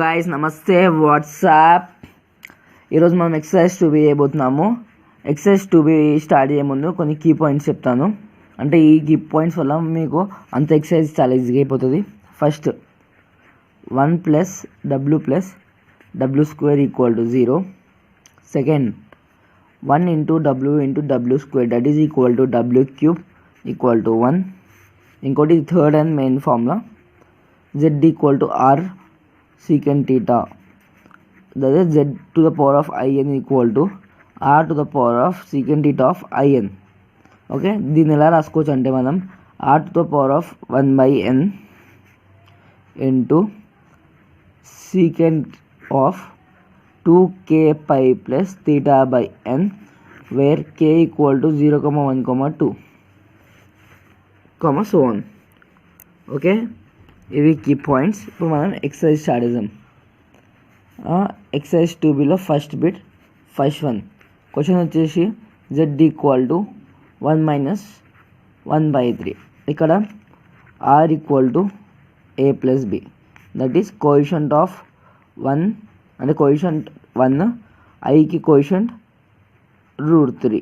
Guys నమస్తే WhatsApp. ఈరోజు మనం ఎక్సర్సైజ్ 2B చేయబోతున్నాము. ఎక్సర్సైజ్ 2B స్టార్ట్ చేయే ముందు కొన్ని కీ పాయింట్స్ చెప్తాను. అంటే ఈ కీ పాయింట్స్ వల్ల మీకు అంత ఎక్సర్సైజ్ చాలా ఈజీగా అయిపోతుంది. First 1 + W + W² = 0. Second 1 × W × W² that is equal to W³ = 1. ఇంకోటి third and main formula Z = R secant theta, that is Z to the power of in equal to R to the power of secant theta of in. Okay, దీన్ని ఎలా రాసుకోవచ్చు అంటే మనం R to the power of 1/n into secant of 2k pi plus theta by n, where k equal to 0, 1, 2, so on. Okay, ఇవి key points. ఇప్పుడు మనం exercise start చేద్దాం. Exercise 2Bలో first bit first one question వచ్చేసి Z = 1 - 1/3. ఇక్కడ R = A + B, that is coefficient of 1 అంటే coefficient 1, ఐకి coefficient √3,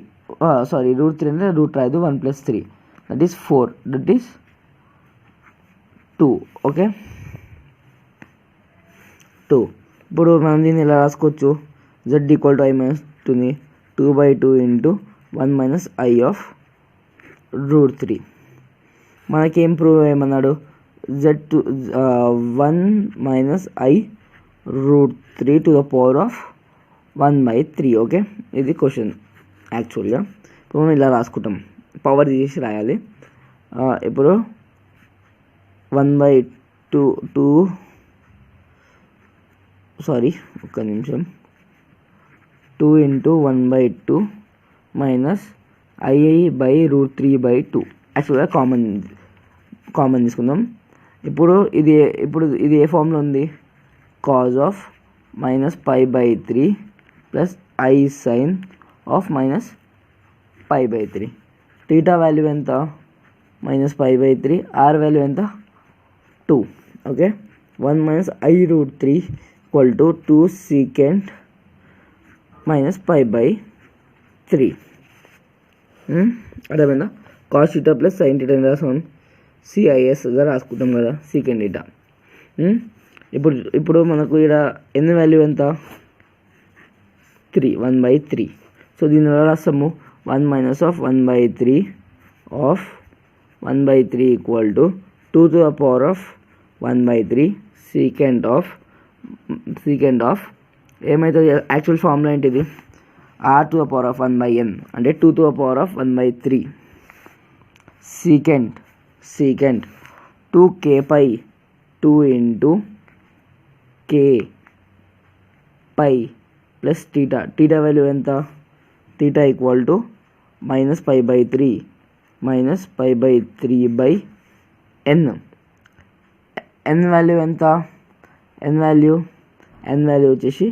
√3 అంటే రూట్ రాదు, 1 + 3 that is 4, that is 2. Okay, 2. ఇప్పుడు మనం దీన్ని ఎలా రాసుకోవచ్చు? Z = I - 2ని 2/2 × 1 - I of √3. మనకేం ప్రూవ్ ఏమన్నాడు? Z 1 - I √3 to the power of 1/3. Okay, ఇది క్వశ్చన్ యాక్చువల్గా. ఇప్పుడు మనం ఇలా రాసుకుంటాం, పవర్ తీసి రాయాలి. ఇప్పుడు 1/2 ఒక్క నిమిషం, 2 × 1/2 - II/√3/2. యాక్చువల్గా కామన్ తీసుకుందాం. ఇప్పుడు ఇది ఏ ఫామ్లో ఉంది? cos of -π/3 + I sin of -π/3. Theta value ఎంత? -π/3. R వాల్యూ ఎంత? 2. Okay, 1 - I√3 = 2 secant -π/3. అర్థమైందా? cos θ + sin θ అని రాసాం, CISగా రాసుకుంటాం కదా, secant θ. ఇప్పుడు మనకు ఇక్కడ n వాల్యూ ఎంత? 3, 1/3. సో దీన్ని ఎలా రాస్తాము? 1 - 1/3 of 1/3 = 2 to the power of 1/3 secant of ఏమవుతుంది? యాక్చువల్ ఫార్ములా ఏంటిది? R to the power of 1/n అంటే 2 to the power of 1/3 secant 2k pi 2 × k pi plus theta value ఎంత? theta = -π/3 π/3/n. n వాల్యూ ఎంత? n value వచ్చేసి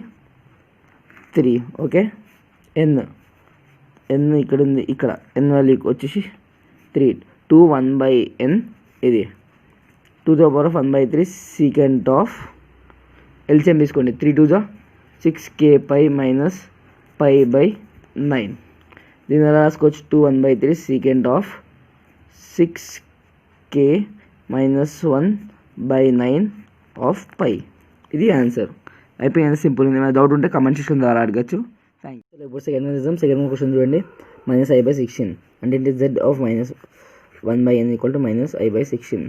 3. Okay, n ఇక్కడ ఉంది, ఇక్కడ n value వచ్చేసి 3. 2 1/n, ఇది 2 to the power of 1/3 secant of LCM తీసుకోండి. 3 2 6k pi -π/9. దీని ఎలా రాసుకోవచ్చు? 2 1/3 secant of 6k - 1/9 of pi. ఇది ఆన్సర్. అయిపోయింది, సింపుల్. ఏమైనా డౌట్ ఉంటే కమెంట్ సెక్షన్ ద్వారా అడగచ్చు. Thank you. ఇప్పుడు సెకండ్ క్వశ్చన్ చూడండి. -I/16 అంటే Z of -1/n = -I/16.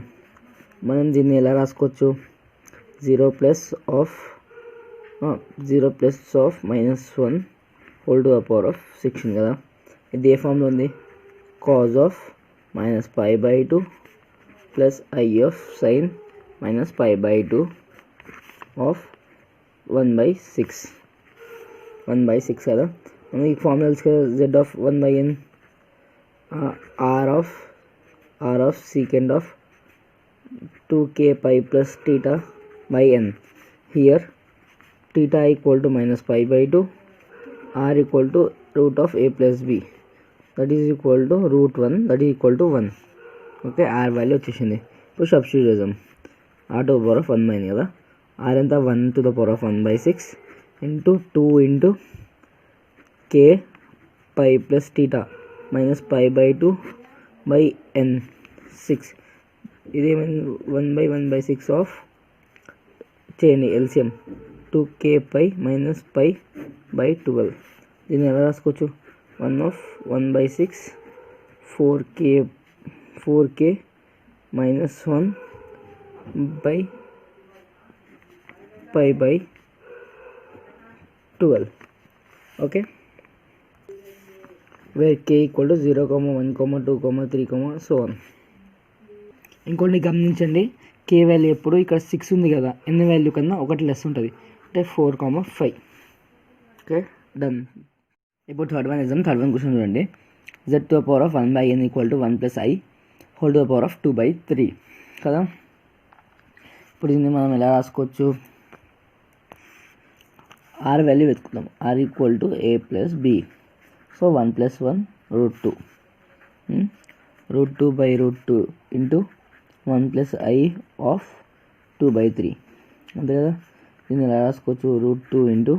మనం దీన్ని ఎలా రాసుకోవచ్చు? 0 + of -1 whole to the power of 16 కదా. ఇది ఏ ఫామ్లో ఉంది? cos of -π/2 plus I of sin -π/2 of 1/6 కదా. మనం ఈ ఫార్ములా తెలుసు కదా, Z of 1/n R of secant of 2k pi plus theta by n. Here theta = -π/2, R = √A + B, that is equal to √1, that is equal to 1. Okay, R value వచ్చేసింది. ఇప్పుడు substitute చేద్దాం. R to the power of 1/n కదా. R ఎంత 1/1/6 into 2 into k pi plus theta minus pi by 2 by n 6. ఇదేమైంది 1/1/6 of చేయండి LCM 2k pi minus pi by 12. దీన్ని ఎలా రాసుకోవచ్చు 1/1/6 4k minus 1 by pi by 12. Okay, where k equal to 0, 1, 2, 3, so on. ఇంకోటి గమనించండి, కే value ఎప్పుడు ఇక్కడ 6 ఉంది కదా, ఎన్ని వాల్యూ కన్నా ఒకటి లెస్ ఉంటుంది, అంటే 4, 5. Okay, done. ఇప్పుడు థర్డ్ వన్ క్వశ్చన్ చూడండి. z to the power of 1/n equal to 1 plus i whole to the power of 2/3 కదా. ఇప్పుడు దీన్ని మనం ఎలా రాసుకోవచ్చు, ఆర్ వాల్యూ వెతుకుతాం. R equal to a plus b, so 1 + 1 √2 √2/√2 into 1 + i of 2/3 అంతే కదా. దీన్ని ఎలా రాసుకోవచ్చు, √2 into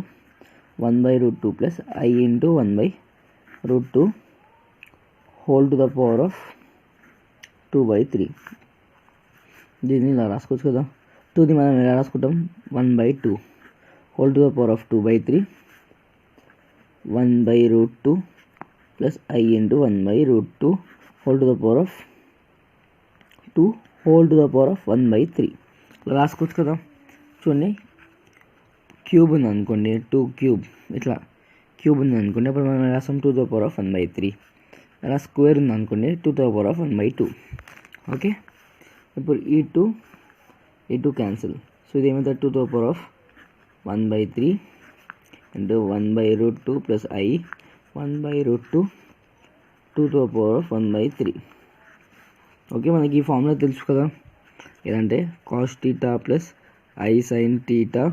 1/√2 plus i into 1/√2 whole to the power of 2/3. దీన్ని ఇలా రాసుకోవచ్చు కదా. 2ని మనం ఎలా రాసుకుంటాం, 1/2 whole to the power of 2/3 1/√2 plus i into 1/√2 whole to the power of 2 whole to the power of 1/3 ఇలా రాసుకోవచ్చు కదా. చూడండి, క్యూబ్ ఉంది అనుకోండి, 2 క్యూబ్ ఇట్లా క్యూబ్ ఉంది అనుకోండి, అప్పుడు మనం రాస్తాం 2 టు ద పవర్ ఆఫ్ 1/3. అలా స్క్వేర్ ఉంది అనుకోండి, 2 to the power of 1/2. Okay, ఇప్పుడు ఈ టూ క్యాన్సిల్, సో ఇది ఏమవుతుంది, 2 to the power of 1/3 into 1/√2 plus i 1/√2 2 to the power of 1/3. Okay, మనకి ఈ ఫార్ములా తెలుసు కదా, ఏదంటే cos theta plus i sine theta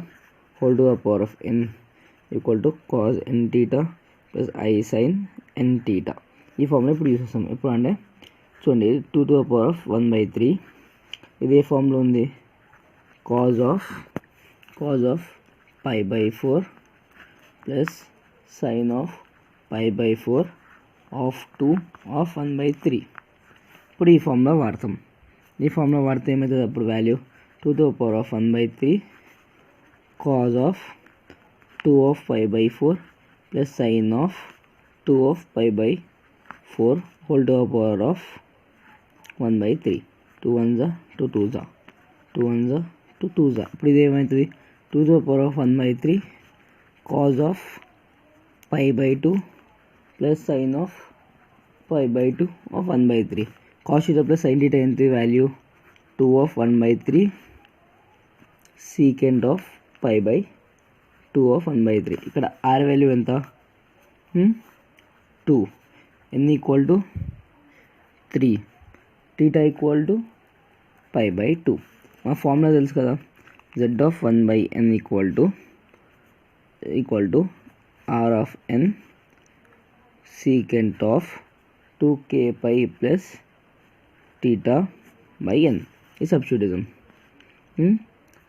whole to the power of n equal to cos n theta plus i sine n theta. ఈ formula ఇప్పుడు use చేస్తాం. ఇప్పుడు అంటే చూడండి, 2 టు ద పవర్ ఆఫ్ 1/3 ఇది ఏ ఫార్ములా ఉంది, cos of π/4 plus sine of π/4 of 2 of 1/3. ఇప్పుడు ఈ ఫార్ములా వాడతాం. ఈ ఫార్ములా వాడితే ఏమవుతుంది, అప్పుడు value 2 to the power of 1/3 cos of 2 of π/4 plus sine of 2 of π/4 whole to the power of 1/3. 2 1 2 2 2 1 2 2. ఇప్పుడు ఇది ఏమవుతుంది, 2 to the power of 1/3 cos of π/2 plus sine of π/2 of 1/3. Cos theta plus sine theta ఎంత value, 2 of 1/3 secant of π/2 of 1/3. ఇక్కడ R value ఎంత, 2, n equal to 3, theta equal to π/2. మా formula తెలుసు కదా, z of 1/n equal to r of n secant of 2k pi plus theta by n. ఈ సబ్స్టిట్యూటిజం 2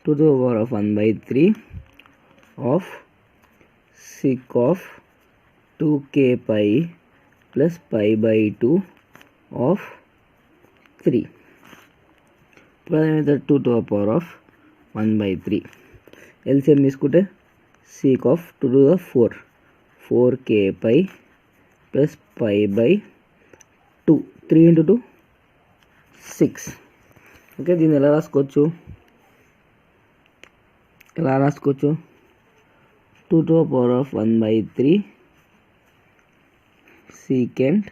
to the power of 1/3 of sec of 2k pi plus π/2 of 3. ఇప్పుడు అదేమైతే 2 to the power of 1/3 LCM తీసుకుంటే sec of 2 to the 4k pi plus π/2 3 into 2 6. Okay, దీన్ని ఎలా రాసుకోవచ్చు, 2 to the power of 1/3 secant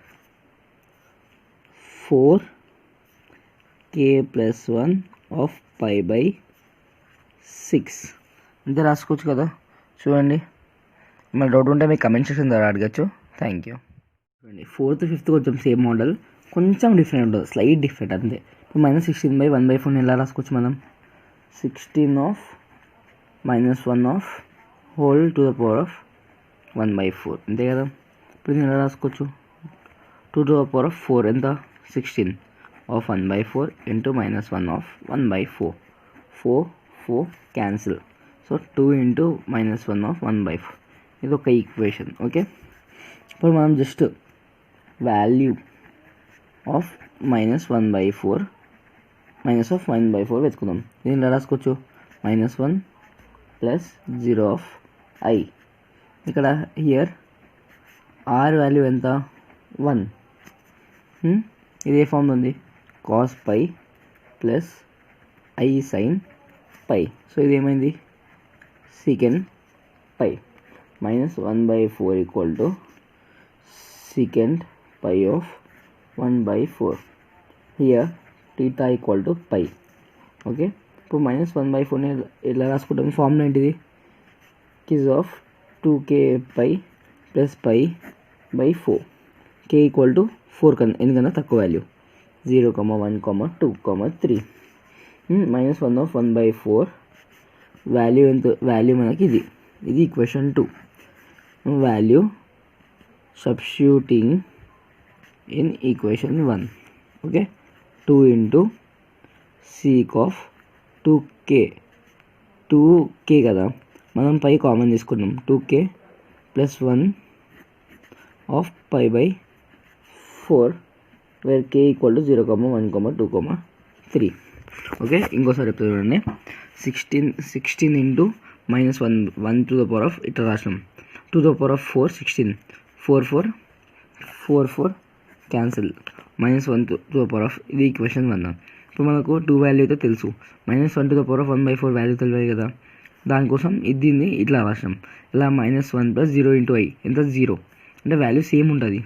4k plus 1 of π/6 అంతే రాసుకోవచ్చు కదా. చూడండి, మన డౌట్ ఉంటే మీకు కమెంట్ సెక్షన్ ద్వారా అడగచ్చు. Thank you. చూడండి, 4th 5th కొంచెం సేమ్ మోడల్, కొంచెం డిఫరెంట్ ఉంటుంది, స్లైట్ డిఫరెంట్ అంతే. ఇప్పుడు -16/1/4 ఎలా రాసుకోవచ్చు మనం, 16 of -1 of whole to the power of 1/4 అంతే కదా. ఇప్పుడు దీన్ని ఎలా రాసుకోవచ్చు, 2 టు ద పవర్ ఆఫ్ 4 ఎంత, 16 of 1/4 into -1 of 1/4. 4 cancel, so 2 into -1 of 1/4 ఇది ఒక ఈక్వేషన్. ఓకే, ఇప్పుడు మనం జస్ట్ వాల్యూ ఆఫ్ -1/4 వెతుకుందాం. దీనిలో రాసుకోవచ్చు -1 ప్లస్ 0 ఆఫ్ I. ఇక్కడ హియర్ r వాల్యూ ఎంత 1. ఇది ఏ ఫామ్ ఉంది cos π plus I sin π. So ఇది ఏమైంది secant π. -1/4 equal to secant π of 1/4. Here θ equal to π. Okay, ఇప్పుడు -1/4ని ఎలా రాసుకుంటాం? ఫార్ములా ఏంటిది? Cis of 2k π plus π by 4. k equal to 4 కన్నా ఎందుకన్నా తక్కువ వాల్యూ 0, 1, 2, 3. -1 ఆఫ్ 1/4 వాల్యూ ఎంత? వాల్యూ మనకి ఇది equation 2. Value substituting in equation 1. Okay, 2 into cis of 2k కదా, మనం పై కామన్ తీసుకున్నాం. 2k plus 1 of π by 4 where k equal to 0, 1, 2, 3. Okay, ఇంకోసారి చెప్తా చూడండి. 16 into -1 to the power of ఇట్లా రాసినాం 2 the power of 4 16 4 cancel -1 to the power of ఇది equation 1. ఇప్పుడు మనకు 2 వాల్యూ అయితే తెలుసు, -1 to the power of 1/4 value తెలియదు కదా, దానికోసం దీన్ని ఇట్లా రాసినాం. ఇలా -1 ప్లస్ 0 ఇంటూ I ఎంత 0 అంటే వాల్యూ సేమ్ ఉంటుంది.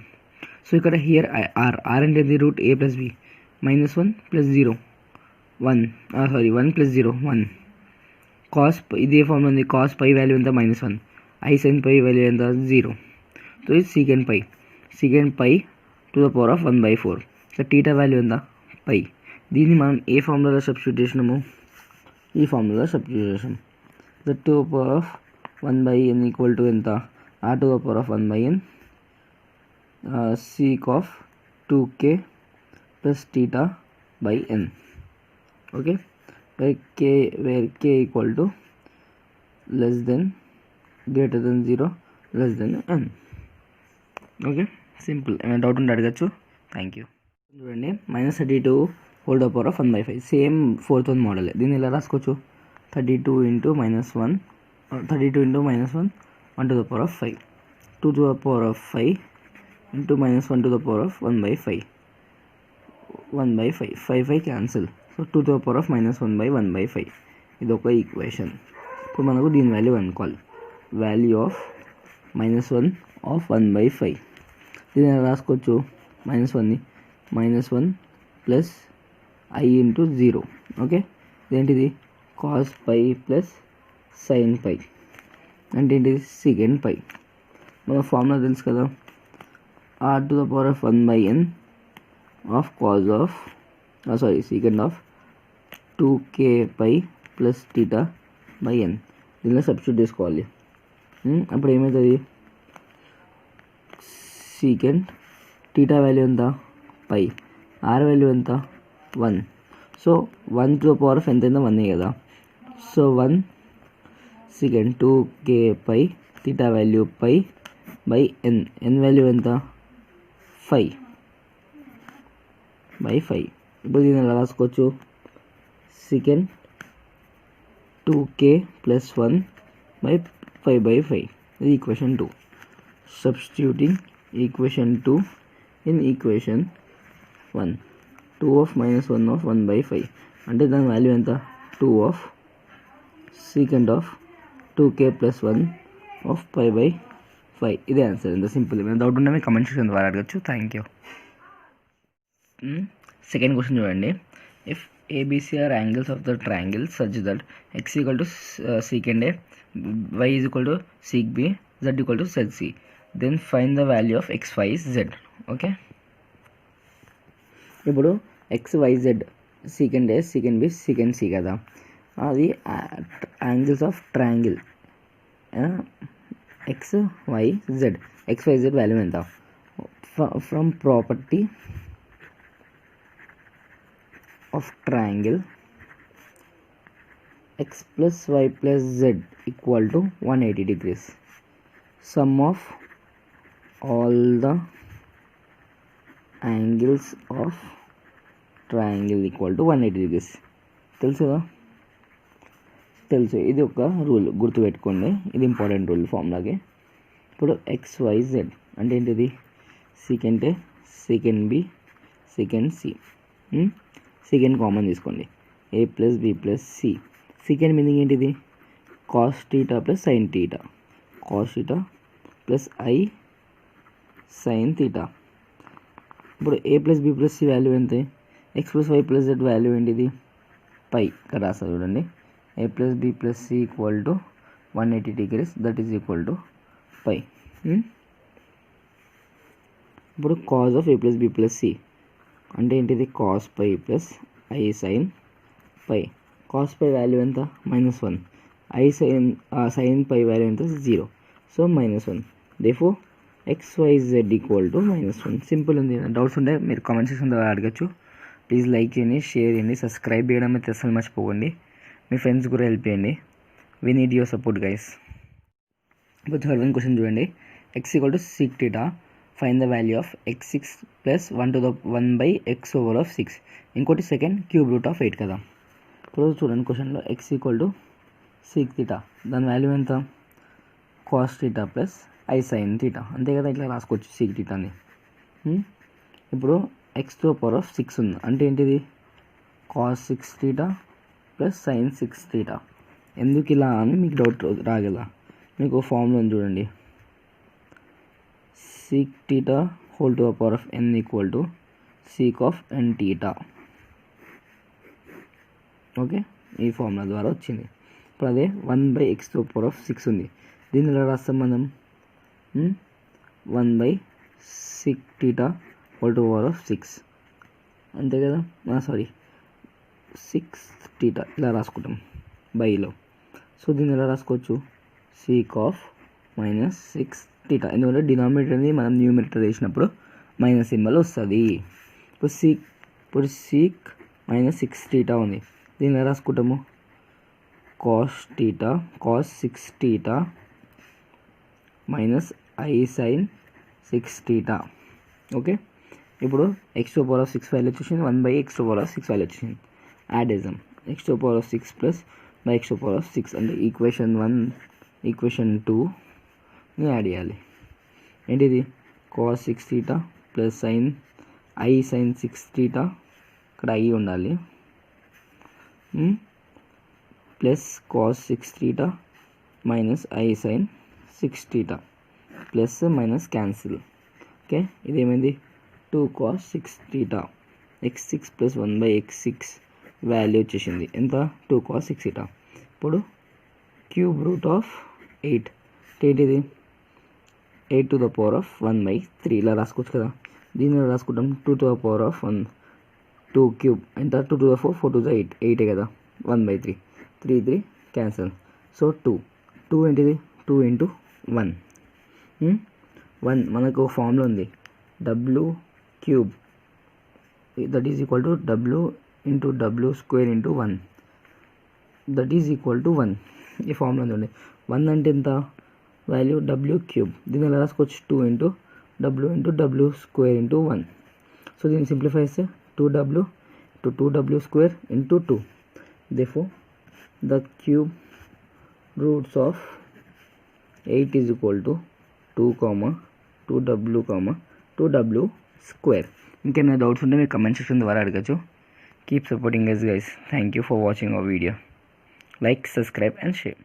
సో ఇక్కడ హియర్ r అంటే the root a plus b. -1 plus 0 1 1 plus 0 1. Cos ఇదే ఫార్మ్ ఉంది. కాస్ π వాల్యూ ఎంత -1. I sin π వాల్యూ ఎంత 0. సో ఇది secant π to the power of 1/4. So θ value ఎంత π. దీన్ని మనం ఏ ఫార్ములాలో సబ్స్టిట్యూట్ చేసినాము? ఈ ఫార్ములాలో సబ్స్టిట్యూట్ చేసాం. The to the power of 1/n equal to ఎంత? r to the power of 1/n sec of 2k plus theta by n. Okay, where k equal to less than, greater than 0, less than n. Okay, simple. ఏమైనా doubt ఉంటే అడగచ్చు. Thank you. చూడండి, -32 whole the power of 1/5 same 4th model. దీన్ని ఎలా రాసుకోవచ్చు? 32 into -1 1 to the power of 5 2 to the power of 5 into -1 to the power of 1/5 5 cancel. So 2 to the power of -1/1/5 ఇది ఒక equation. ఇప్పుడు మనకు దీని వాల్యూ అనుకోవాలి. వాల్యూ ఆఫ్ -1 ఆఫ్ 1/5 దీన్ని ఎలా రాసుకోవచ్చు? -1ని -1 ప్లస్ I ఇంటూ 0. ఓకే, ఇదేంటిది? కాస్ π ప్లస్ సైన్ π అంటే ఏంటిది? secant π. మన ఫార్ములా తెలుసు కదా, r to the power of 1/n of cos of secant of 2k π plus theta by n. దీనిలో సబ్స్టిట్యూట్ చేసుకోవాలి. అప్పుడు ఏమవుతుంది? secant theta వాల్యూ ఎంత? π. r వాల్యూ ఎంత? 1. So 1 to the power of ఎంత అయిందో 1 కదా. So 1 secant 2k π theta value π by n. n value ఎంత? 5/5. ఇప్పుడు దీన్ని ఎలా రాసుకోవచ్చు? secant 2k plus 1 by 5/5 ఇది equation 2. Substituting equation 2 in equation 1. 2 of -1 of 1/5 అంటే దాని వాల్యూ ఎంత? 2 of secant of 2k plus 1 of 5/5 ఇదే ఆన్సర్. ఎంత సింపుల్. ఏమైనా డౌట్ ఉంటే మీరు కమెంట్ సెక్షన్ ద్వారా అడగచ్చు. Thank you. సెకండ్ క్వశ్చన్ చూడండి. If ABC are angles of the triangle such that x equal to secant A, y is equal to sec B, z equal to sec C, then find the value of x, y, z. Okay, ఇప్పుడు x, y, z secant A, secant B, secant C కదా, అది angles of triangle x, y, z. x, y, z value ఎంత? From property of triangle x plus y plus z equal to 180 degrees. Sum of all the angles of triangle equal to 180 degrees. తెలుసుగా, తెలుసు. ఇది ఒక rule గుర్తుపెట్టుకోండి, ఇది important rule ఫార్ములాకి. ఇప్పుడు XYZ అంటే ఏంటిది? Secant A, secant B, secant C. Secant common తీసుకోండి, A plus B plus C. Secant meaning ఏంటిది? Cos theta plus sine theta, cos theta plus i sine theta. ఇప్పుడు A plus B plus C value ఎంత? X plus Y plus Z value ఏంటిది? Pi. ఇక్కడ రాస్తా చూడండి, A plus B plus C equal to 180 degrees, that is equal to pi. ఇప్పుడు cos of A plus B plus C అంటే ఏంటిది? Cos pi plus i sine pi. Cos pi value ఎంత? -1. I sine pi value ఎంత? 0. So -1. Therefore XYZ equal to -1. Simple ఉంది. Doubts ఉంటే మీరు comment section ద్వారా అడగచ్చు. ప్లీజ్ లైక్ చేయండి, షేర్ చేయండి, సబ్స్క్రైబ్ చేయడం అయితే అసలు మర్చిపోకండి. మీ ఫ్రెండ్స్ కూడా హెల్ప్ చేయండి. We need your support guys. ఇప్పుడు థర్డ్ వన్ క్వశ్చన్ చూడండి. x equal to sec θ, find the value of x6 plus 1/(x/6). ఇంకోటి సెకండ్ క్యూబ్ రూట్ ఆఫ్ 8 కదా. ఇప్పుడు చూడండి క్వశ్చన్లో x ఈక్వల్ టు sec θ, దాని వాల్యూ ఎంత? cos θ ప్లస్ ఐ సైన్ θ, అంతే కదా. ఇట్లా రాసుకోవచ్చు sec θ అని. ఇప్పుడు x⁴ ఉంది అంటే ఏంటిది? cos 6θ plus sin 6θ. ఎందుకు ఇలా అని మీకు డౌట్ రాగలరా? మీకు ఫార్ములా చూడండి, sec θ whole to the power of n equal to sec of nθ. Okay, ఈ ఫార్ములా ద్వారా వచ్చింది. ఇప్పుడు అదే 1/(x⁴6) ఉంది, దీన్ని ఎలా రాస్తాం మనం? 1/sec θ whole to power of 6, అంతే కదా. సారీ, 6θ ఇలా రాసుకుంటాం బైలో. సో దీన్ని ఎలా రాసుకోవచ్చు? sec ఆఫ్ -6θ, ఎందుకంటే డినామినేటర్ అనేది మనం న్యూమరేటర్ వేసినప్పుడు మైనస్ సింబల్ వస్తుంది. ఇప్పుడు sec -6θ ఉంది, దీన్ని ఎలా రాసుకుంటాము? cos 6θ minus i sine 6θ. Okay, ఇప్పుడు x⁴6 వాల్యూ వచ్చేసింది, 1/(x⁴6) వాల్యూ వచ్చేసింది. యాడ్ చేద్దాం, x⁴6 ప్లస్ x⁴6 అంటే ఈక్వేషన్ 1 ఈక్వేషన్ 2ని యాడ్ చేయాలి. ఏంటిది? cos 6θ ప్లస్ ఐ సైన్ 6θ, ఇక్కడ ఐ ఉండాలి, plus cos 6θ minus i sine 6θ, plus minus cancel. Okay, ఇదేమైంది? 2 cos 6θ. x6 plus 1/x6 value వచ్చేసింది ఎంత? 2 cos 6θ. ఇప్పుడు క్యూబ్ రూట్ ఆఫ్ 8 ఏంటిది? 8 టు ద పవర్ ఆఫ్ 1/3 ఇలా రాసుకోవచ్చు కదా. దీన్ని రాసుకుంటాం 2 to the power of 1, 2 cube ఎంత? 2 టు ద 4, 4 టు ద 8, 8 కదా. 1/3, 3 క్యాన్సల్. సో 2 ఏంటిది? 2 × 1. 1 మనకు ఫార్ములా ఉంది, w³ that is equal to w × w² × 1 that is equal to 1. ఈ ఫార్ములా ఉంది. 1 అంటే ఎంత వాల్యూ? w³. దీన్ని ఎలా రాసుకోవచ్చు? 2 × w × w² × 1. సో దీన్ని సింప్లిఫై చేస్తే 2w × 2w² × 2. Therefore the cube roots of 8 is equal to 2, 2w, 2w². ఇంకేమైనా డౌట్స్ ఉంటే మీరు కమెంట్ సెక్షన్ ద్వారా అడగచ్చు. Keep supporting us guys. Thank you for watching our video. Like, subscribe and share.